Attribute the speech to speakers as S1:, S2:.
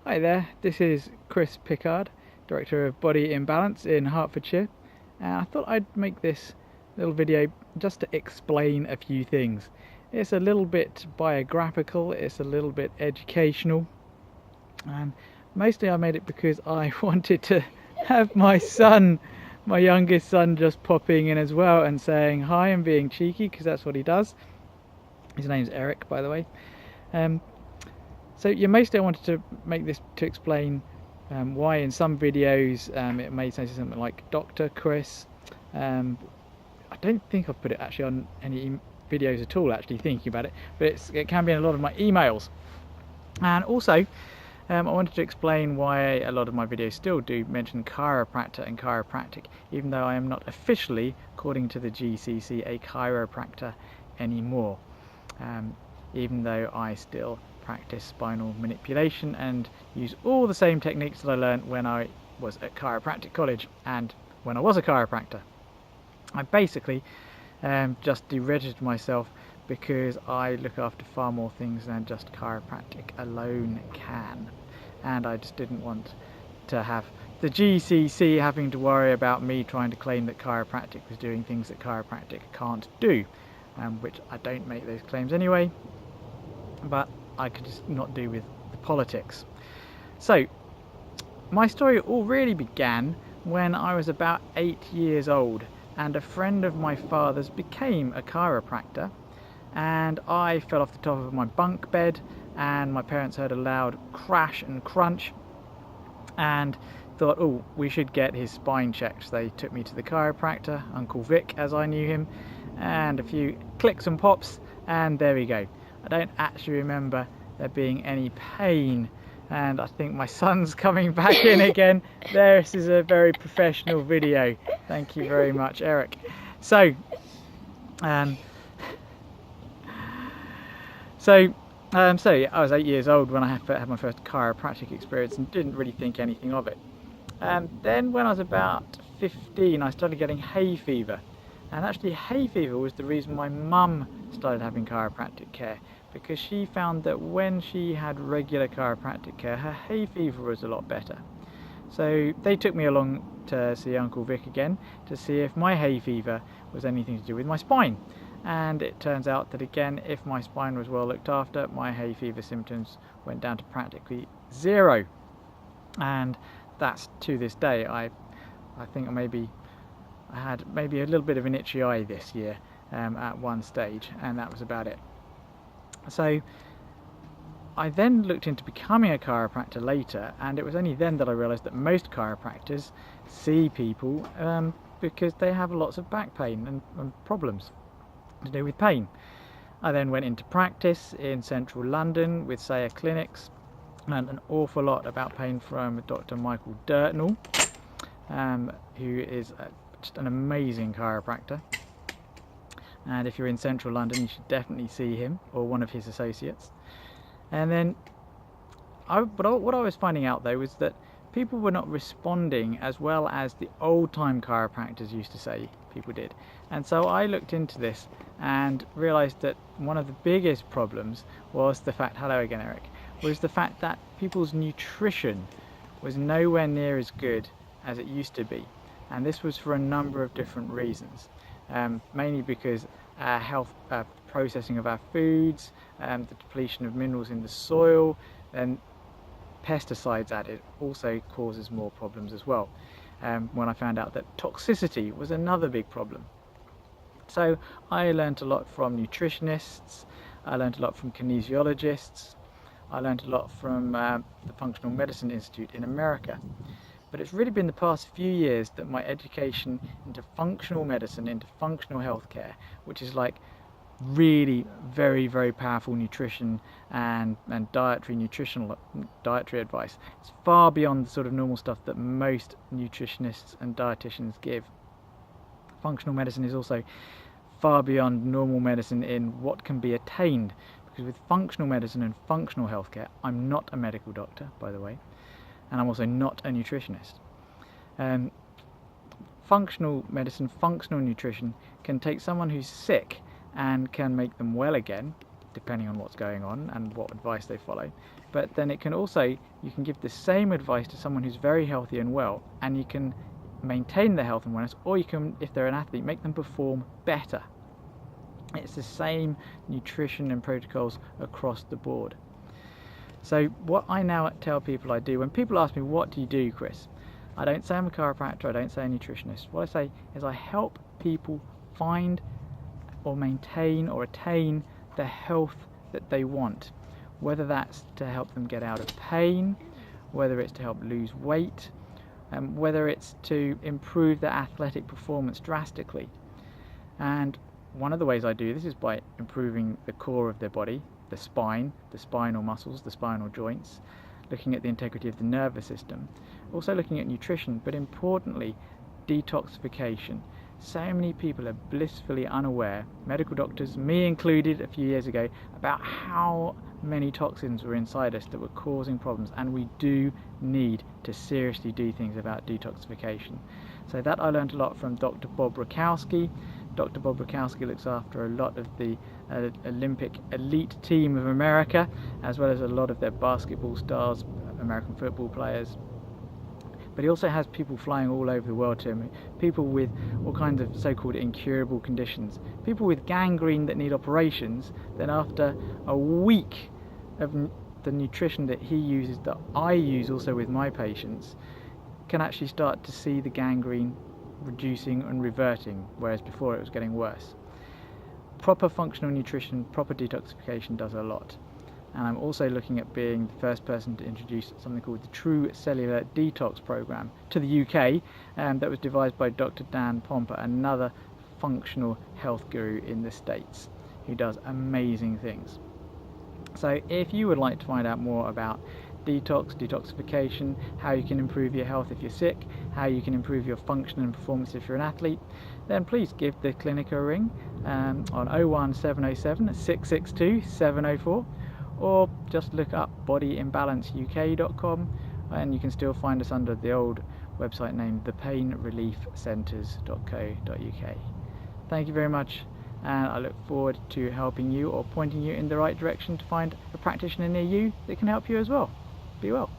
S1: Hi there, this is Chris Pickard, Director of Body Imbalance in Hertfordshire, and I thought I'd make this little video just to explain a few things. It's a little bit biographical, it's a little bit educational, and mostly I made it because I wanted to have my son, my youngest son, just popping in as well and saying hi and being cheeky, because that's what he does. His name's Eric, by the way. So yeah, mostly I wanted to make this to explain why in some videos it may say something like Dr. Chris. I don't think I've put it actually on any videos at all, actually thinking about it, but it can be in a lot of my emails. And also I wanted to explain why a lot of my videos still do mention chiropractor and chiropractic, even though I am not officially, according to the GCC, a chiropractor anymore. Even though I still practice spinal manipulation and use all the same techniques that I learned when I was at chiropractic college and when I was a chiropractor. I basically just deregistered myself because I look after far more things than just chiropractic alone can, and I just didn't want to have the GCC having to worry about me trying to claim that chiropractic was doing things that chiropractic can't do, which I don't make those claims anyway, but I could just not do with the politics. So my story all really began when I was about 8 years old, and a friend of my father's became a chiropractor, and I fell off the top of my bunk bed and my parents heard a loud crash and crunch and thought, oh, we should get his spine checked. So they took me to the chiropractor, Uncle Vic as I knew him, and a few clicks and pops, and there we go. I don't actually remember there being any pain, and I think my son's coming back in again. This is a very professional video. Thank you very much, Eric. So yeah, I was 8 years old when I had my first chiropractic experience and didn't really think anything of it. Then when I was about 15, I started getting hay fever. And actually hay fever was the reason my mum started having chiropractic care, because she found that when she had regular chiropractic care, her hay fever was a lot better. So they took me along to see Uncle Vic again to see if my hay fever was anything to do with my spine. And it turns out that again, if my spine was well looked after, my hay fever symptoms went down to practically zero. And that's to this day. I think I had maybe a little bit of an itchy eye this year at one stage, and that was about it. So I then looked into becoming a chiropractor later, and it was only then that I realised that most chiropractors see people because they have lots of back pain and problems to do with pain. I then went into practice in central London with Sayer Clinics, learned an awful lot about pain from Dr. Michael Dirtnell, who is just an amazing chiropractor. And if you're in central London, you should definitely see him or one of his associates. And then what I was finding out though was that people were not responding as well as the old-time chiropractors used to say people did. And so I looked into this and realized that one of the biggest problems was the fact, hello again Eric, was the fact that people's nutrition was nowhere near as good as it used to be. And this was for a number of different reasons, mainly because processing of our foods, the depletion of minerals in the soil, and pesticides added also causes more problems as well. When I found out that toxicity was another big problem. So I learned a lot from nutritionists, I learned a lot from kinesiologists, I learned a lot from the Functional Medicine Institute in America. But it's really been the past few years that my education into functional medicine, into functional healthcare, which is like really very, very powerful nutrition and dietary advice. It's far beyond the sort of normal stuff that most nutritionists and dietitians give. Functional medicine is also far beyond normal medicine in what can be attained, because with functional medicine and functional healthcare, I'm not a medical doctor, by the way, and I'm also not a nutritionist. Functional medicine, functional nutrition can take someone who's sick and can make them well again, depending on what's going on and what advice they follow. But then it can also, you can give the same advice to someone who's very healthy and well, and you can maintain their health and wellness, or you can, if they're an athlete, make them perform better. It's the same nutrition and protocols across the board. So what I now tell people I do, when people ask me, what do you do, Chris? I don't say I'm a chiropractor, I don't say a nutritionist. What I say is I help people find or maintain or attain the health that they want, whether that's to help them get out of pain, whether it's to help lose weight, whether it's to improve their athletic performance drastically. And one of the ways I do this is by improving the core of their body, the spine, the spinal muscles, the spinal joints, looking at the integrity of the nervous system, also looking at nutrition, but importantly, detoxification. So many people are blissfully unaware, medical doctors, me included a few years ago, about how many toxins were inside us that were causing problems, and we do need to seriously do things about detoxification. So that I learned a lot from Dr. Bob Rakowski. Dr. Bob Rakowski looks after a lot of the Olympic elite team of America, as well as a lot of their basketball stars, American football players. But he also has people flying all over the world to him, people with all kinds of so-called incurable conditions, people with gangrene that need operations. Then after a week of the nutrition that he uses, that I use also with my patients, can actually start to see the gangrene reducing and reverting, whereas before it was getting worse. Proper functional nutrition, proper detoxification does a lot. And I'm also looking at being the first person to introduce something called the True Cellular Detox Program to the UK, that was devised by Dr. Dan Pomper, another functional health guru in the States, who does amazing things. So if you would like to find out more about detoxification, how you can improve your health if you're sick, how you can improve your function and performance if you're an athlete, then please give the clinic a ring on 01707 662 704, or just look up bodyimbalanceuk.com, and you can still find us under the old website named thepainreliefcenters.co.uk. Thank you very much, and I look forward to helping you or pointing you in the right direction to find a practitioner near you that can help you as well. Be well.